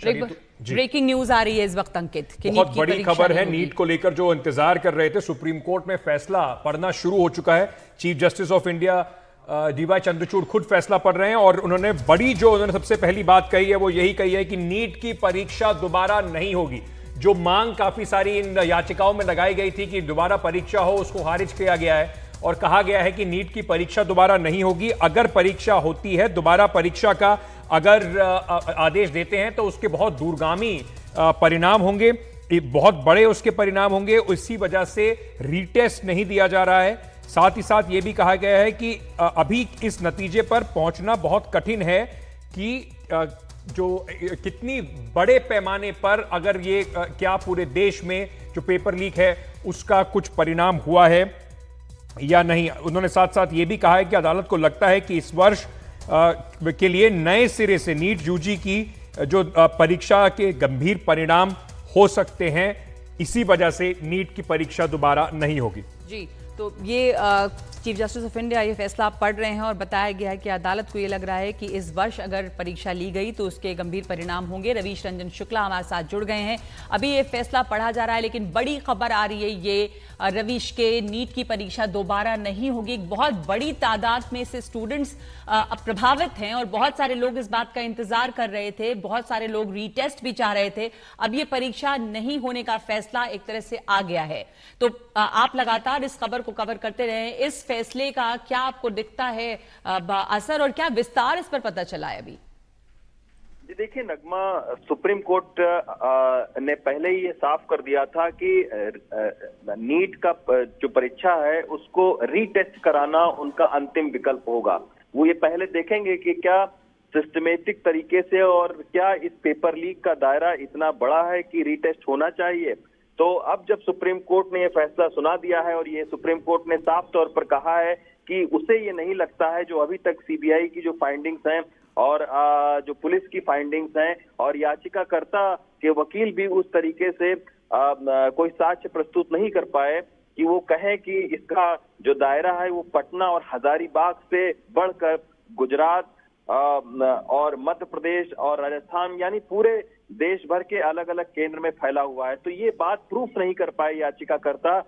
Breaking news आ रही है इस वक्त अंकित कि बहुत बड़ी खबर है। नीट को लेकर जो इंतजार कर रहे थे, सुप्रीम कोर्ट में फैसला पढ़ना शुरू हो चुका है। Chief justice of India D Y Chandrachud खुद फैसला पढ़ रहे हैं और उन्होंने उन्होंने सबसे पहली बात कही है वो यही कही है कि नीट की परीक्षा दोबारा नहीं होगी। जो मांग काफी सारी इन याचिकाओं में लगाई गई थी कि दोबारा परीक्षा हो, उसको खारिज किया गया है और कहा गया है कि नीट की परीक्षा दोबारा नहीं होगी। अगर परीक्षा होती है, दोबारा परीक्षा का अगर आदेश देते हैं तो उसके बहुत दूरगामी परिणाम होंगे, बहुत बड़े उसके परिणाम होंगे। इसी वजह से रीटेस्ट नहीं दिया जा रहा है। साथ ही साथ यह भी कहा गया है कि अभी इस नतीजे पर पहुंचना बहुत कठिन है कि जो कितनी बड़े पैमाने पर अगर ये क्या पूरे देश में जो पेपर लीक है उसका कुछ परिणाम हुआ है या नहीं। उन्होंने साथ साथ ये भी कहा है कि अदालत को लगता है कि इस वर्ष के लिए नए सिरे से नीट यूजी की जो परीक्षा के गंभीर परिणाम हो सकते हैं, इसी वजह से नीट की परीक्षा दोबारा नहीं होगी। जी, तो ये चीफ जस्टिस ऑफ इंडिया ये फैसला आप पढ़ रहे हैं और बताया गया है कि अदालत को ये लग रहा है कि इस वर्ष अगर परीक्षा ली गई तो उसके गंभीर परिणाम होंगे। रवीश रंजन शुक्ला हमारे साथ जुड़ गए हैं। अभी ये फैसला पढ़ा जा रहा है, लेकिन बड़ी खबर आ रही है ये रवीश के नीट की परीक्षा दोबारा नहीं होगी। एक बहुत बड़ी तादाद में से स्टूडेंट्स प्रभावित हैं और बहुत सारे लोग इस बात का इंतजार कर रहे थे, बहुत सारे लोग रीटेस्ट भी चाह रहे थे। अब ये परीक्षा नहीं होने का फैसला एक तरह से आ गया है। तो आप लगातार इस खबर को कवर करते रहे, इस फैसले का क्या आपको दिखता है असर और क्या विस्तार इस पर पता चला है अभी? जी देखिए नगमा, सुप्रीम कोर्ट ने पहले ही ये साफ कर दिया था कि नीट का जो परीक्षा है उसको रीटेस्ट कराना उनका अंतिम विकल्प होगा। वो ये पहले देखेंगे कि क्या सिस्टमेटिक तरीके से और क्या इस पेपर लीक का दायरा इतना बड़ा है कि रीटेस्ट होना चाहिए। तो अब जब सुप्रीम कोर्ट ने ये फैसला सुना दिया है और ये सुप्रीम कोर्ट ने साफ तौर पर कहा है कि उसे ये नहीं लगता है जो अभी तक सीबीआई की जो फाइंडिंग्स हैं और जो पुलिस की फाइंडिंग्स हैं और याचिकाकर्ता के वकील भी उस तरीके से कोई साक्ष्य प्रस्तुत नहीं कर पाए कि वो कहे कि इसका जो दायरा है वो पटना और हजारीबाग से बढ़कर गुजरात और मध्य प्रदेश और राजस्थान यानी पूरे देश भर के अलग अलग केंद्र में फैला हुआ है। तो ये बात प्रूफ नहीं कर पाए याचिकाकर्ता